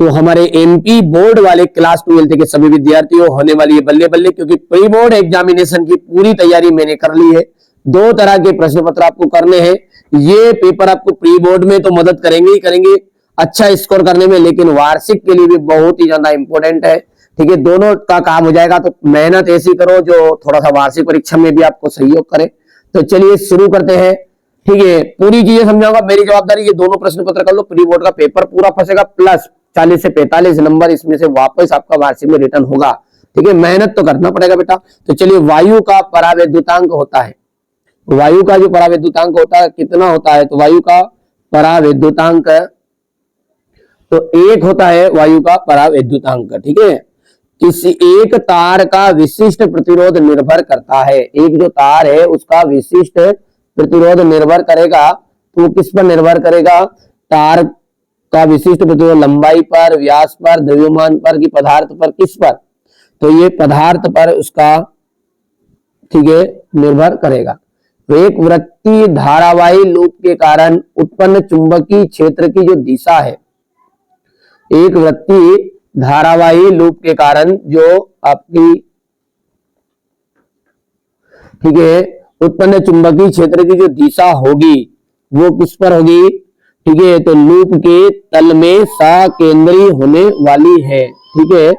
तो हमारे MP board वाले क्लास 12 के सभी विद्यार्थियों होने वाली है बल्ले बल्ले, क्योंकि प्री बोर्ड एग्जामिनेशन की पूरी तैयारी मैंने कर ली है। 2 तरह के प्रश्न पत्र आपको करने हैं। ये पेपर आपको प्री बोर्ड में तो मदद करेंगे ही करेंगे अच्छा स्कोर करने में, लेकिन वार्षिक के लिए भी बहुत ही ज्यादा इंपॉर्टेंट है। ठीक है, दोनों का काम हो जाएगा, तो मेहनत ऐसी करो जो थोड़ा सा वार्षिक परीक्षा में भी आपको सहयोग करे। तो चलिए शुरू करते हैं। ठीक है, पूरी चीजें समझाऊंगा, मेरी जवाबदारी। ये दोनों प्रश्न पत्र कर लो, प्री बोर्ड का पेपर पूरा फंसेगा, प्लस 40 से 45 नंबर इसमें से वापस आपका वार्षिक में रिटर्न होगा। ठीक है, मेहनत तो करना पड़ेगा बेटा। तो चलिए, वायु का परावैद्युतांक होता है, वायु का जो परावैद्युतांक होता है कितना होता है, तो वायु का परावैद्युतांक तो 1 होता है वायु का परावैद्युतांक। ठीक है, किसी एक तार का विशिष्ट प्रतिरोध निर्भर करता है, एक जो तार है उसका विशिष्ट प्रतिरोध निर्भर करेगा, तो किस पर निर्भर करेगा, तार का विशिष्ट प्रतिरोध लंबाई पर, व्यास पर, द्रव्यमान पर, कि पदार्थ पर, किस पर, तो ये पदार्थ पर उसका, ठीक है, निर्भर करेगा। एक वृत्तीय धारावाही लूप के कारण उत्पन्न चुंबकीय क्षेत्र की जो दिशा है, एक वृत्तीय धारावाही लूप के कारण जो आपकी, ठीक है, उत्पन्न चुंबकीय क्षेत्र की जो दिशा होगी वो किस पर होगी, ठीक है, तो लूप के तल में सकेंद्री होने वाली है। ठीक है,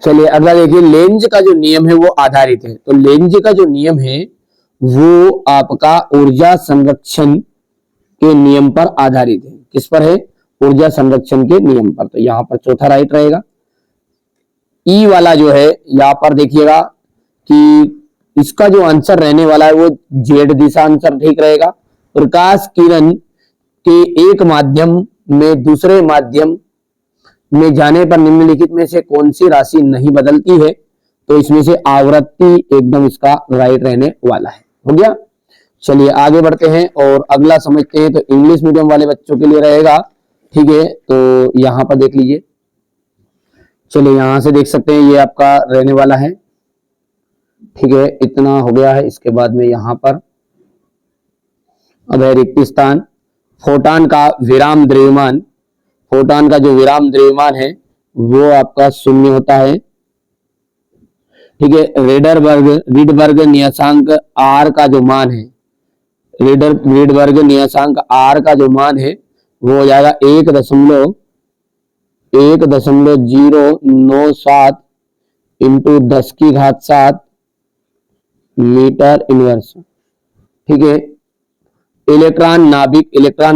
चलिए अगला देखिए, लेंज का जो नियम है वो आधारित है। तो लेंज का जो नियम है वो आपका ऊर्जा संरक्षण के नियम पर आधारित है। किस पर है, ऊर्जा संरक्षण के नियम पर। तो यहां पर चौथा राइट रहेगा। ई वाला जो है यहां पर देखिएगा कि इसका जो आंसर रहने वाला है वो जेड दिशा आंसर ठीक रहेगा। प्रकाश किरण के एक माध्यम में दूसरे माध्यम में जाने पर निम्नलिखित में से कौन सी राशि नहीं बदलती है, तो इसमें से आवृत्ति एकदम इसका राइट रहने वाला है। हो गया, चलिए आगे बढ़ते हैं और अगला समझते हैं। तो इंग्लिश मीडियम वाले बच्चों के लिए रहेगा। ठीक है, तो यहां पर देख लीजिए, चलिए यहां से देख सकते हैं ये आपका रहने वाला है। ठीक है, इतना हो गया है। इसके बाद में यहां पर अब है रिक्त स्थान। फोटॉन का विराम द्रव्यमान, फोटॉन का जो विराम द्रव्यमान है वो आपका 0 होता है। ठीक है, रीडबर्ग नियतांक आर का जो मान है, रीडबर्ग नियतांक आर का जो मान है वो हो जाएगा 1.097 इंटू 10⁻7 मीटर इनवर्स। ठीक है, इलेक्ट्रॉन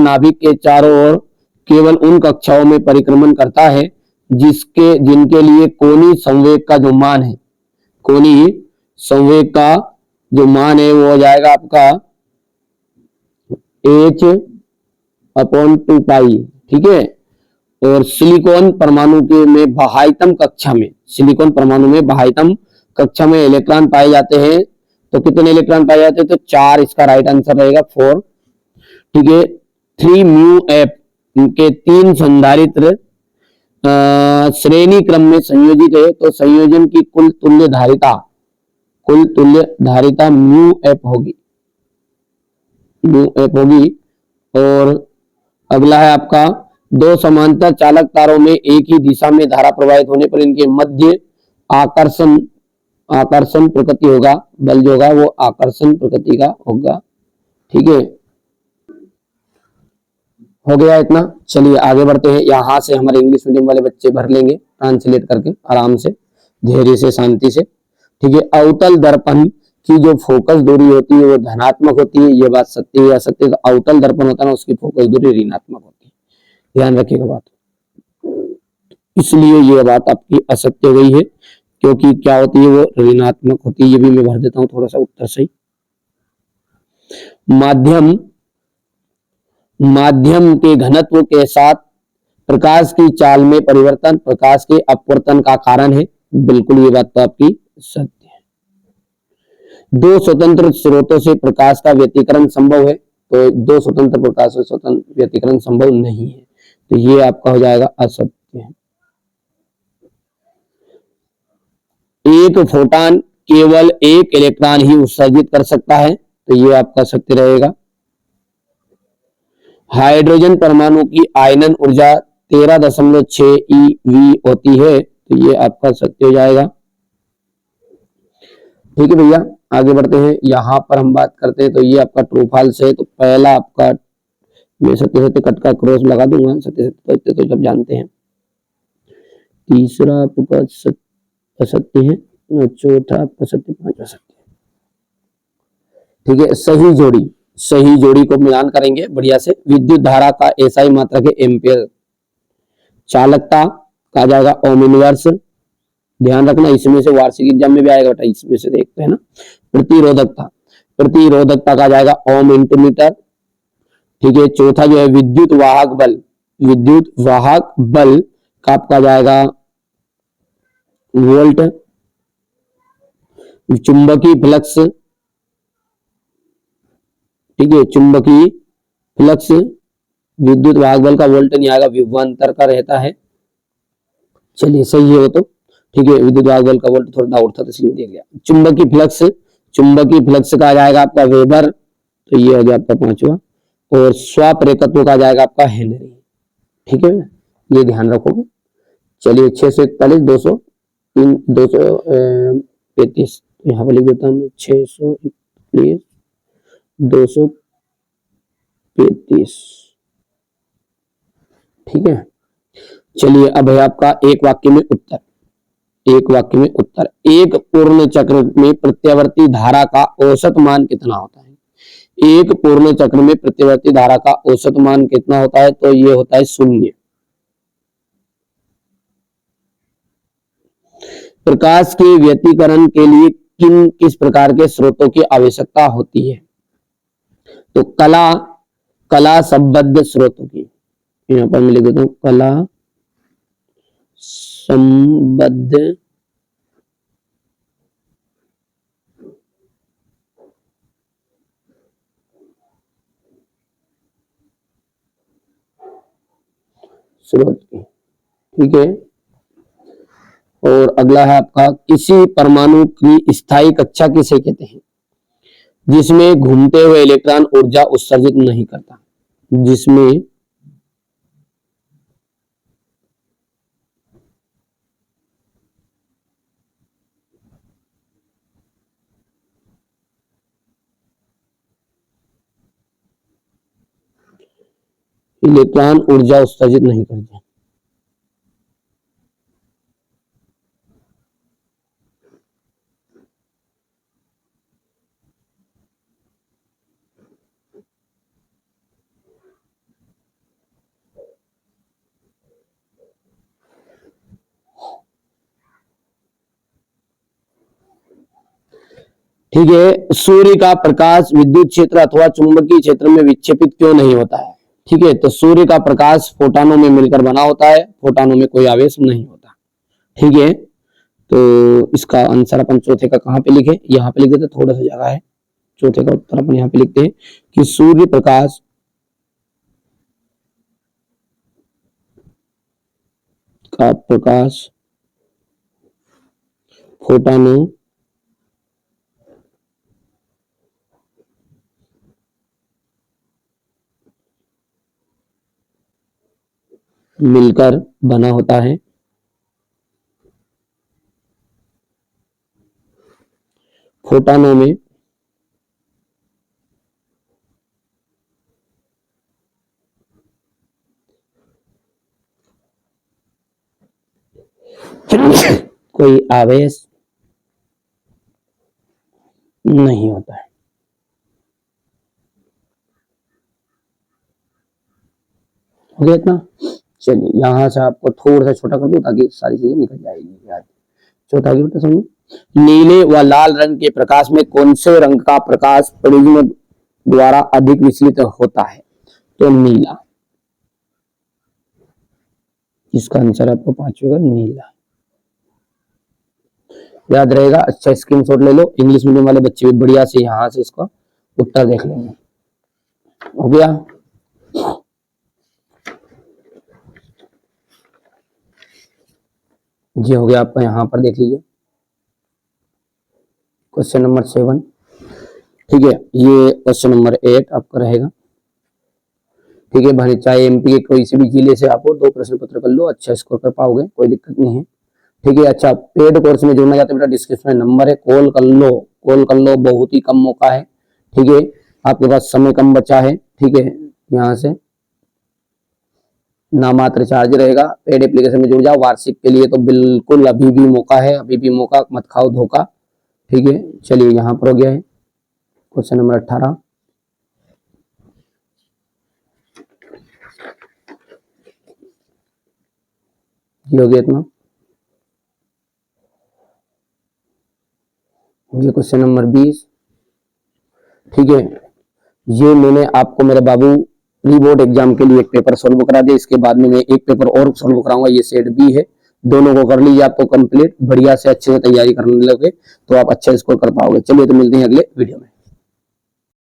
नाभिक के चारों ओर केवल उन कक्षाओं में परिक्रमण करता है जिनके लिए कोणीय संवेग का जो मान है, कोणीय संवेग का जो मान है वो हो जाएगा आपका h/2 पाई। ठीक है, और सिलिकॉन परमाणु के में बाह्यतम कक्षा में, सिलिकॉन परमाणु में बाह्यतम कक्षा में इलेक्ट्रॉन पाए जाते हैं। तो कितने इलेक्ट्रॉन पाए जाते हैं, तो 4 इसका राइट आंसर रहेगा 4। ठीक है, 3μF के 3 संधारित्र श्रेणी क्रम में संयोजित है, तो संयोजन की कुल तुल्य धारिता μF होगी, और अगला है आपका 2 समांतर चालक तारों में एक ही दिशा में धारा प्रवाहित होने पर इनके मध्य आकर्षण प्रकृति होगा, बल जो होगा वो आकर्षण प्रकृति का होगा। ठीक है, हो गया इतना। चलिए आगे बढ़ते हैं। यहां से हमारे इंग्लिश मीडियम वाले बच्चे भर लेंगे ट्रांसलेट करके आराम से, धैर्य से, शांति से। ठीक है, अवतल दर्पण की जो फोकस दूरी होती है वो धनात्मक होती है, ये बात सत्य है। असत्य, तो अवतल दर्पण होता है ना उसकी फोकस दूरी ऋणात्मक होती है, ध्यान रखिएगा बात। इसलिए ये बात आपकी असत्य गई है, क्योंकि क्या होती है वो ऋणात्मक होती है। ये भी मैं भर देता हूं थोड़ा सा उत्तर सही। माध्यम के घनत्व के साथ प्रकाश की चाल में परिवर्तन प्रकाश के अपवर्तन का कारण है, बिल्कुल ये बात तो आपकी सत्य है। 2 स्वतंत्र स्रोतों से प्रकाश का व्यतिकरण संभव है, तो 2 स्वतंत्र प्रकाश से स्वतंत्र व्यतिकरण संभव नहीं है, तो ये आपका हो जाएगा असत्य है। एक फोटॉन केवल एक इलेक्ट्रॉन ही उत्सर्जित कर सकता है, तो ये आपका सत्य रहेगा। हाइड्रोजन परमाणु की आयनन ऊर्जा 13.6 eV होती है, तो ये आपका सत्य हो जाएगा। ठीक है भैया, आगे बढ़ते हैं। यहां पर हम बात करते हैं, तो ये आपका ट्रू फॉल्स है। तो पहला आपका, मैं सत्य सत्य कट का क्रॉस लगा दूंगा, सत्य सत्य तो सब जानते हैं। तीसरा आपका असत्य है, चौथा आपका सत्य, पांचवा सत्य। ठीक है, सही जोड़ी को मिलान करेंगे बढ़िया से। विद्युत धारा का एसआई मात्रक है एम्पियर। चालकता कहा जाएगा ओम इनवर्स, ध्यान रखना इसमें से वार्षिक एग्जाम में भी आएगा बेटा, इसमें से देखते हैं ना। प्रतिरोधकता कहा जाएगा ओम इंटू मीटर। ठीक है, चौथा जो है विद्युत वाहक बल का आपका जाएगा वोल्ट। चुंबकीय फ्लक्स, ठीक है, चुंबकीय फ्लक्स विद्युत वाहक बल का वोल्ट नहीं आएगा, विभवांतर का रहता है। चलिए सही है वो तो। ठीक है, विद्युत वाहक बल का वोल्ट थोड़ा डाउट था तो इसलिए दिया गया। चुंबकीय फ्लक्स का आ जाएगा आपका वेबर, तो ये हो गया आपका पांचवा। और स्वाप्रेरकत्व का आ जाएगा आपका हेनरी। ठीक है, ये ध्यान रखोगे। चलिए 641, 203, 235, यहाँ पर लिख देता हूँ 641, 235। ठीक है, चलिए अब है आपका एक वाक्य में उत्तर। एक पूर्ण चक्र में प्रत्यावर्ती धारा का औसत मान कितना होता है? एक पूर्ण चक्र में प्रत्यावर्ती धारा का औसत मान कितना होता है? तो ये होता है 0। प्रकाश के व्यतिकरण के लिए किस प्रकार के स्रोतों की आवश्यकता होती है? तो कला संबद्ध स्रोतों की, यहां पर मैं लिख देता हूं कला संबद्ध स्रोत की। ठीक है, और अगला है आपका, किसी परमाणु की स्थायी कक्षा किसे कहते हैं? जिसमें घूमते हुए इलेक्ट्रॉन ऊर्जा उत्सर्जित नहीं करता। जिसमें इलेक्ट्रॉन ऊर्जा उत्सर्जित नहीं करते। ठीक है, सूर्य का प्रकाश विद्युत क्षेत्र अथवा चुंबकीय क्षेत्र में विक्षेपित क्यों नहीं होता है? ठीक है, तो सूर्य का प्रकाश फोटानों में मिलकर बना होता है, फोटानों में कोई आवेश नहीं होता। ठीक है, तो इसका आंसर अपन चौथे का कहां पे लिखे? यहाँ पे लिख देते, थोड़ा सा जगह है। चौथे का उत्तर अपन यहाँ पे लिखते हैं कि सूर्य प्रकाश का प्रकाश फोटानों मिलकर बना होता है। फोटानों में कोई आवेश नहीं होता है। हो गया इतना? चलिए यहां से आपको थोड़ा सा छोटा कर दो ताकि सारी चीजें निकल जाएगी आज। चौथा की बेटा समझ, नीले व लाल रंग के प्रकाश में कौन से रंग का प्रकाश प्रिज्म द्वारा अधिक विचलित होता है? तो नीला। इसका आंसर आपको पांचवे का नीला याद रहेगा। अच्छा स्क्रीनशॉट ले लो, इंग्लिश मीडियम वाले बच्चे भी बढ़िया से यहां से इसका उत्तर देख लेंगे। हो गया? जी हो गया आपका, यहां पर देख लीजिए क्वेश्चन नंबर 7। ठीक है, ये क्वेश्चन नंबर 8 आपका रहेगा। ठीक है भाई, चाहे एमपी के कोई से भी जिले से आप 2 प्रश्न पत्र कर लो, अच्छा स्कोर कर पाओगे, कोई दिक्कत नहीं है। ठीक है, अच्छा पेड कोर्स में जुड़ना चाहते हो बेटा, डिस्क्रिप्शन में नंबर है, कॉल कर लो, बहुत ही कम मौका है। ठीक है, आपके पास समय कम बचा है। ठीक है, यहाँ से नामात्र चार्ज रहेगा, पेड एप्लीकेशन में जुड़ जाओ। वार्षिक के लिए तो बिल्कुल अभी भी मौका है, अभी भी मौका, मत खाओ धोखा। ठीक है, चलिए यहाँ पर हो गया है क्वेश्चन नंबर 18। ये हो गया इतना। ये क्वेश्चन नंबर 20। ठीक है, ये मैंने आपको मेरे बाबू प्री बोर्ड एग्जाम के लिए एक पेपर सोल्व करा दिया, इसके बाद में मैं एक पेपर और सोल्व कराऊंगा, ये सेट बी है। दोनों को कर लीजिए, आपको कंप्लीट बढ़िया से अच्छे से तैयारी करने लगे तो आप अच्छा स्कोर कर पाओगे। चलिए तो मिलते हैं अगले वीडियो में।